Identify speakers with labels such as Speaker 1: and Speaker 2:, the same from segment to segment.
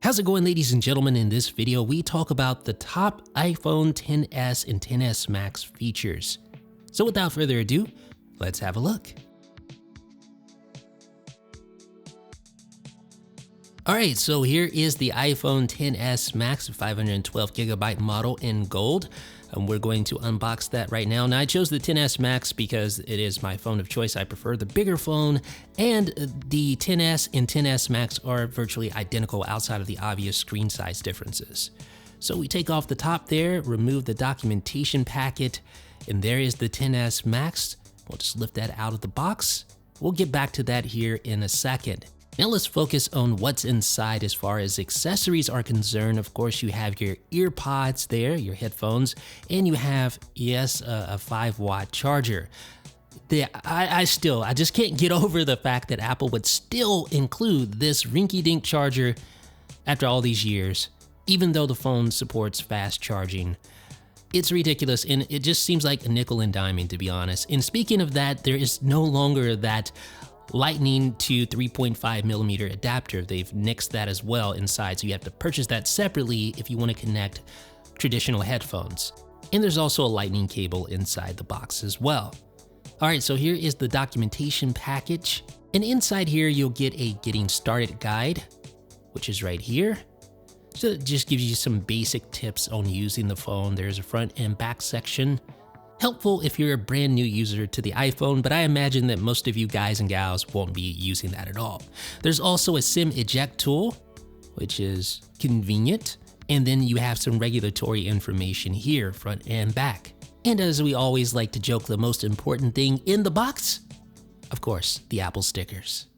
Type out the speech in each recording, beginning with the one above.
Speaker 1: How's it going, ladies and gentlemen? In this video, we talk about the top iPhone XS and XS Max features. So without further ado, let's have a look. Alright, so here is the iPhone XS Max 512GB model in gold. We're going to unbox that right now. Now, I chose the XS Max because it is my phone of choice. I prefer the bigger phone, and the XS and XS Max are virtually identical outside of the obvious screen size differences. So we take off the top there, remove the documentation packet, and there is the XS Max. We'll just lift that out of the box. We'll get back to that here in a second. Now let's focus on what's inside as far as accessories are concerned. Of course, you have your ear pods there, your headphones, and you have, yes, a 5-watt charger. I just can't get over the fact that Apple would still include this rinky-dink charger after all these years, even though the phone supports fast charging. It's ridiculous, and it just seems like a nickel and diming, to be honest. And speaking of that, there is no longer that Lightning to 3.5mm adapter. They've nixed that as well inside, so you have to purchase that separately if you want to connect traditional headphones. And there's also a lightning cable inside the box as well. Alright, so here is the documentation package, and inside here you'll get a getting started guide, which is right here. So it just gives you some basic tips on using the phone. There's a front and back section. Helpful if you're a brand new user to the iPhone, but I imagine that most of you guys and gals won't be using that at all. There's also a SIM eject tool, which is convenient, and then you have some regulatory information here, front and back. And as we always like to joke, the most important thing in the box, of course, the Apple stickers.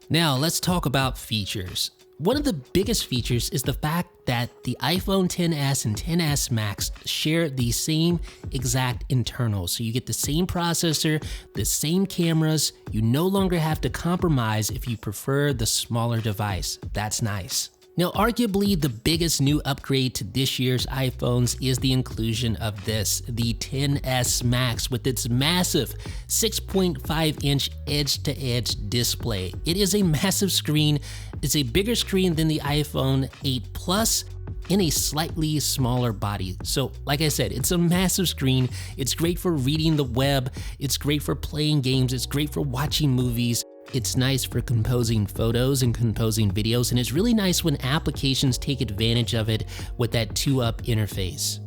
Speaker 1: Now let's talk about features. One of the biggest features is the fact that the iPhone XS and XS Max share the same exact internals. So you get the same processor, the same cameras. You no longer have to compromise if you prefer the smaller device. That's nice. Now, arguably the biggest new upgrade to this year's iPhones is the inclusion of this, the XS Max, with its massive 6.5-inch edge-to-edge display. It is a massive screen. It's a bigger screen than the iPhone 8 Plus in a slightly smaller body. So like I said, it's a massive screen. It's great for reading the web. It's great for playing games. It's great for watching movies. It's nice for composing photos and composing videos, and it's really nice when applications take advantage of it with that 2-up interface.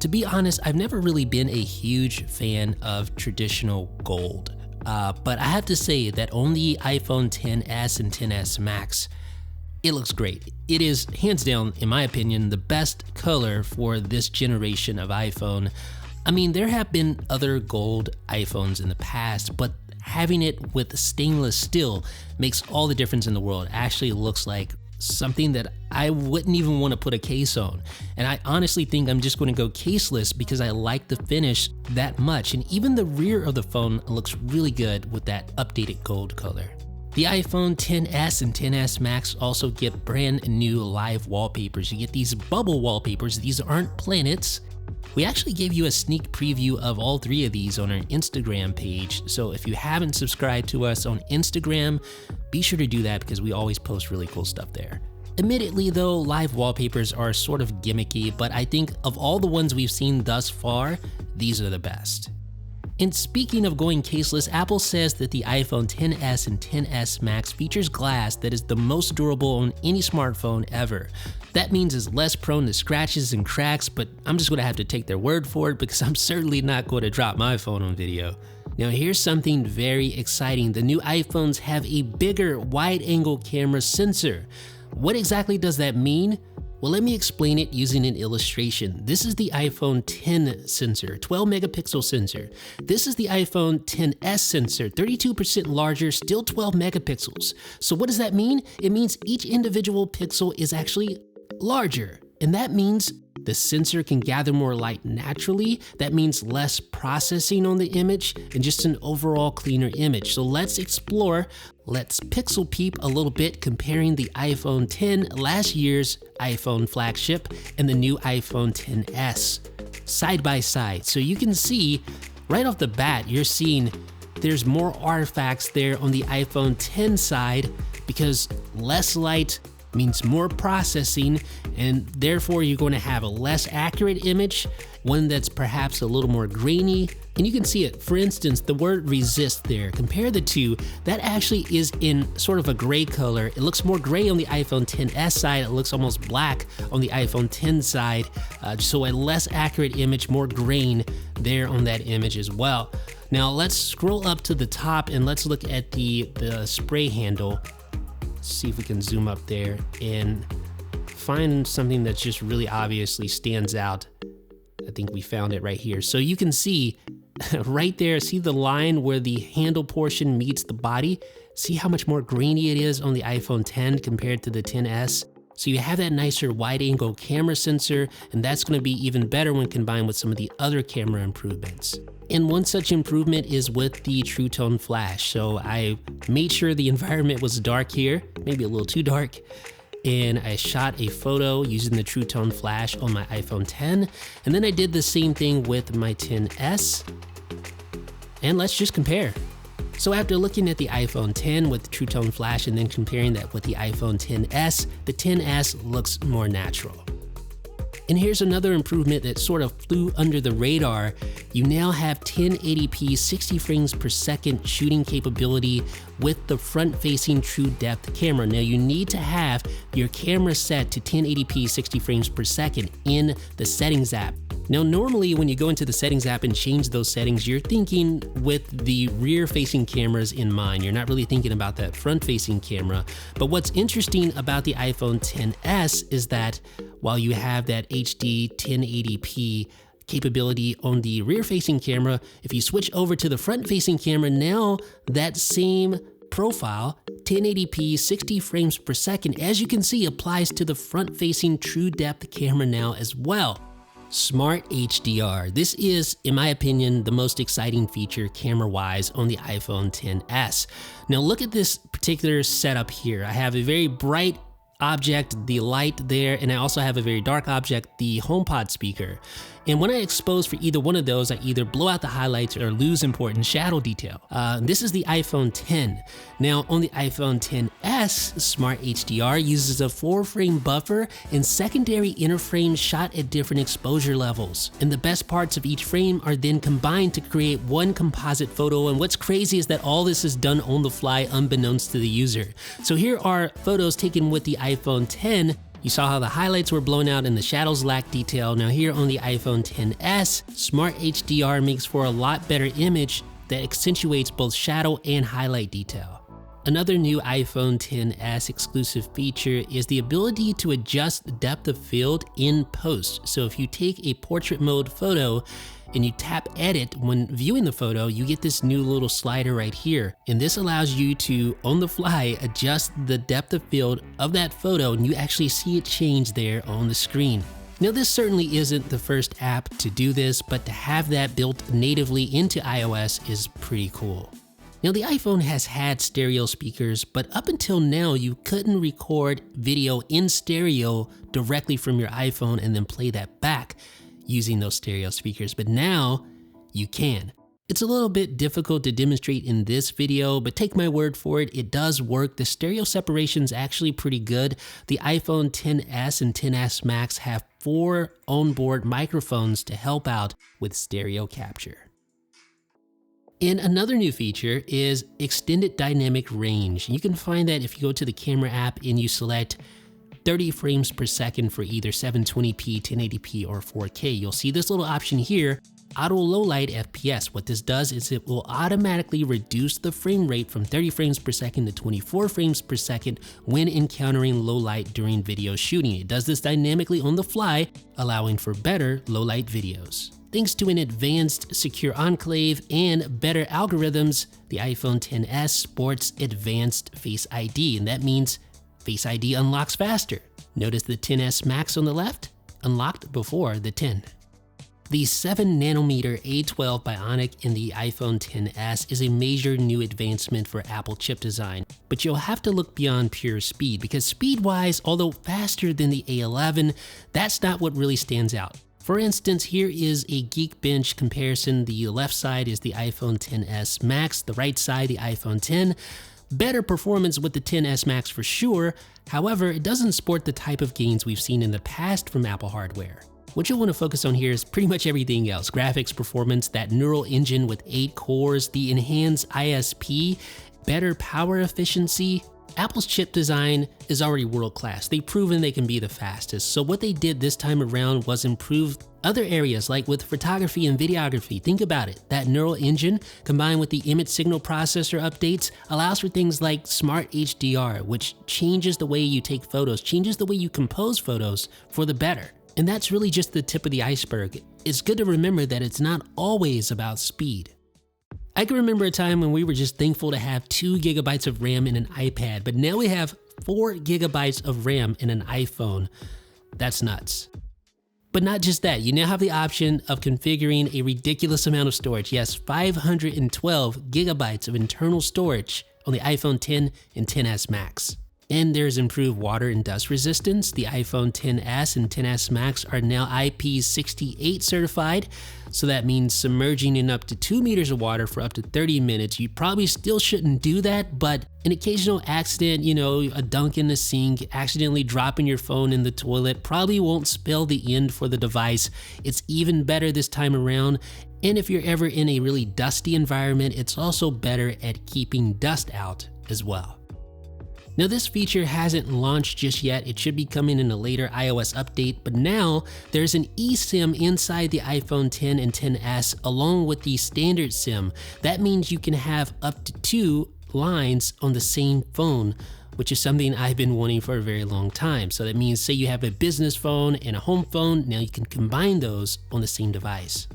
Speaker 1: To be honest, I've never really been a huge fan of traditional gold, but I have to say that on the iPhone XS and XS Max, it looks great. It is, hands down, in my opinion, the best color for this generation of iPhone. I mean, there have been other gold iPhones in the past, but having it with stainless steel makes all the difference in the world. It actually looks like something that I wouldn't even want to put a case on. And I honestly think I'm just going to go caseless because I like the finish that much. And even the rear of the phone looks really good with that updated gold color. The iPhone XS and XS Max also get brand new live wallpapers. You get these bubble wallpapers. These aren't planets. We actually gave you a sneak preview of all three of these on our Instagram page, so if you haven't subscribed to us on Instagram, be sure to do that because we always post really cool stuff there. Admittedly though, live wallpapers are sort of gimmicky, but I think of all the ones we've seen thus far, these are the best. And speaking of going caseless, Apple says that the iPhone XS and XS Max features glass that is the most durable on any smartphone ever. That means it's less prone to scratches and cracks, but I'm just going to have to take their word for it because I'm certainly not going to drop my phone on video. Now here's something very exciting. The new iPhones have a bigger wide-angle camera sensor. What exactly does that mean? Well, let me explain it using an illustration. This is the iPhone X sensor, 12 megapixel sensor. This is the iPhone XS sensor, 32% larger, still 12 megapixels. So what does that mean? It means each individual pixel is actually larger, and that means the sensor can gather more light naturally. That means less processing on the image and just an overall cleaner image. So let's explore, let's pixel peep a little bit comparing the iPhone X, last year's iPhone flagship, and the new iPhone XS side by side. So you can see right off the bat, you're seeing there's more artifacts there on the iPhone X side because less light, means more processing, and therefore you're going to have a less accurate image, one that's perhaps a little more grainy. And you can see it, for instance, the word resist there. Compare the two, that actually is in sort of a gray color. It looks more gray on the iPhone XS side, it looks almost black on the iPhone X side, so a less accurate image, more grain there on that image as well. Now let's scroll up to the top and let's look at the spray handle. See if we can zoom up there and find something that just really obviously stands out. I think we found it right here. So you can see right there, see the line where the handle portion meets the body? See how much more grainy it is on the iPhone X compared to the XS? So you have that nicer wide angle camera sensor, and that's going to be even better when combined with some of the other camera improvements. And one such improvement is with the True Tone flash. So I made sure the environment was dark here, maybe a little too dark, and I shot a photo using the True Tone flash on my iPhone X, and then I did the same thing with my XS, and let's just compare. So after looking at the iPhone X with the True Tone flash and then comparing that with the iPhone XS, the XS looks more natural. And here's another improvement that sort of flew under the radar. You now have 1080p 60 frames per second shooting capability with the front-facing true depth camera. Now you need to have your camera set to 1080p 60 frames per second in the settings app. Now normally when you go into the settings app and change those settings, you're thinking with the rear-facing cameras in mind. You're not really thinking about that front-facing camera. But what's interesting about the iPhone XS is that while you have that HD 1080p capability on the rear-facing camera, if you switch over to the front-facing camera, now that same profile, 1080p 60 frames per second, as you can see, applies to the front-facing true depth camera now as well. Smart HDR. This is, in my opinion, the most exciting feature camera-wise on the iPhone XS. Now look at this particular setup here. I have a very bright object, the light there, and I also have a very dark object, the HomePod speaker. And when I expose for either one of those, I either blow out the highlights or lose important shadow detail. This is the iPhone X. Now on the iPhone XS, Smart HDR uses a 4-frame buffer and secondary inner frames shot at different exposure levels. And the best parts of each frame are then combined to create one composite photo. And what's crazy is that all this is done on the fly unbeknownst to the user. So here are photos taken with the iPhone X. You saw how the highlights were blown out and the shadows lacked detail. Now here on the iPhone XS, Smart HDR makes for a lot better image that accentuates both shadow and highlight detail. Another new iPhone XS exclusive feature is the ability to adjust depth of field in post. So if you take a portrait mode photo and you tap edit when viewing the photo, you get this new little slider right here. And this allows you to, on the fly, adjust the depth of field of that photo, and you actually see it change there on the screen. Now this certainly isn't the first app to do this, but to have that built natively into iOS is pretty cool. Now the iPhone has had stereo speakers, but up until now you couldn't record video in stereo directly from your iPhone and then play that back using those stereo speakers, but now you can. It's a little bit difficult to demonstrate in this video, but take my word for it, it does work. The stereo separation is actually pretty good. The iPhone XS and XS Max have 4 onboard microphones to help out with stereo capture. And another new feature is extended dynamic range. You can find that if you go to the camera app and you select 30 frames per second for either 720p, 1080p, or 4K. You'll see this little option here, Auto Low Light FPS. What this does is it will automatically reduce the frame rate from 30 frames per second to 24 frames per second when encountering low light during video shooting. It does this dynamically on the fly, allowing for better low light videos. Thanks to an advanced secure enclave and better algorithms, the iPhone XS sports advanced Face ID, and that means Face ID unlocks faster. Notice the XS Max on the left? Unlocked before the 10. The 7nm A12 Bionic in the iPhone XS is a major new advancement for Apple chip design, but you'll have to look beyond pure speed because speed-wise, although faster than the A11, that's not what really stands out. For instance, here is a Geekbench comparison. The left side is the iPhone XS Max, the right side the iPhone X. Better performance with the XS Max for sure, however, it doesn't support the type of gains we've seen in the past from Apple hardware. What you'll want to focus on here is pretty much everything else. Graphics performance, that neural engine with 8 cores, the enhanced ISP, better power efficiency. Apple's chip design is already world-class. They've proven they can be the fastest. So what they did this time around was improve other areas like with photography and videography. Think about it. That neural engine combined with the image signal processor updates allows for things like smart HDR, which changes the way you take photos, changes the way you compose photos for the better. And that's really just the tip of the iceberg. It's good to remember that it's not always about speed. I can remember a time when we were just thankful to have 2 GB of RAM in an iPad, but now we have 4 GB of RAM in an iPhone. That's nuts. But not just that, you now have the option of configuring a ridiculous amount of storage. Yes, 512 GB of internal storage on the iPhone X and XS Max. And there's improved water and dust resistance. The iPhone XS and XS Max are now IP68 certified. So that means submerging in up to 2 meters of water for up to 30 minutes. You probably still shouldn't do that, but an occasional accident, a dunk in the sink, accidentally dropping your phone in the toilet probably won't spell the end for the device. It's even better this time around. And if you're ever in a really dusty environment, it's also better at keeping dust out as well. Now this feature hasn't launched just yet, it should be coming in a later iOS update, but now there's an eSIM inside the iPhone X and XS along with the standard SIM. That means you can have up to 2 lines on the same phone, which is something I've been wanting for a very long time. So that means say you have a business phone and a home phone, now you can combine those on the same device.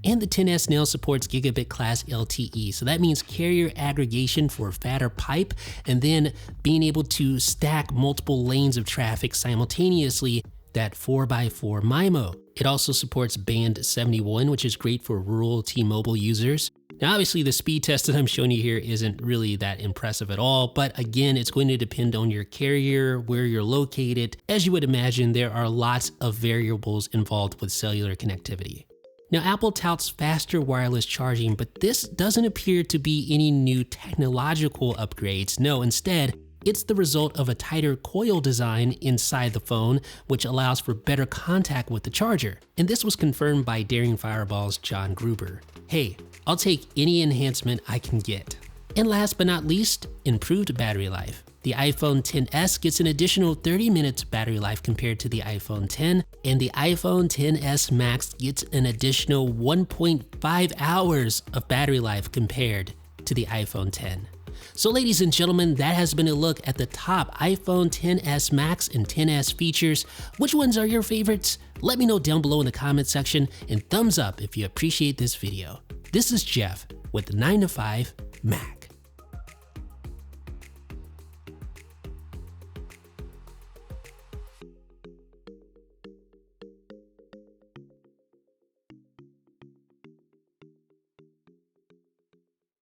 Speaker 1: And the XS now supports Gigabit-class LTE, so that means carrier aggregation for a fatter pipe, and then being able to stack multiple lanes of traffic simultaneously, that 4x4 MIMO. It also supports band 71, which is great for rural T-Mobile users. Now obviously the speed test that I'm showing you here isn't really that impressive at all, but again, it's going to depend on your carrier, where you're located. As you would imagine, there are lots of variables involved with cellular connectivity. Now, Apple touts faster wireless charging, but this doesn't appear to be any new technological upgrades. No, instead, it's the result of a tighter coil design inside the phone, which allows for better contact with the charger. And this was confirmed by Daring Fireball's John Gruber. Hey, I'll take any enhancement I can get. And last but not least, improved battery life. The iPhone XS gets an additional 30 minutes battery life compared to the iPhone X, and the iPhone XS Max gets an additional 1.5 hours of battery life compared to the iPhone X. So ladies and gentlemen, that has been a look at the top iPhone XS Max and XS features. Which ones are your favorites? Let me know down below in the comment section, and thumbs up if you appreciate this video. This is Jeff with the 9 to 5 Mac.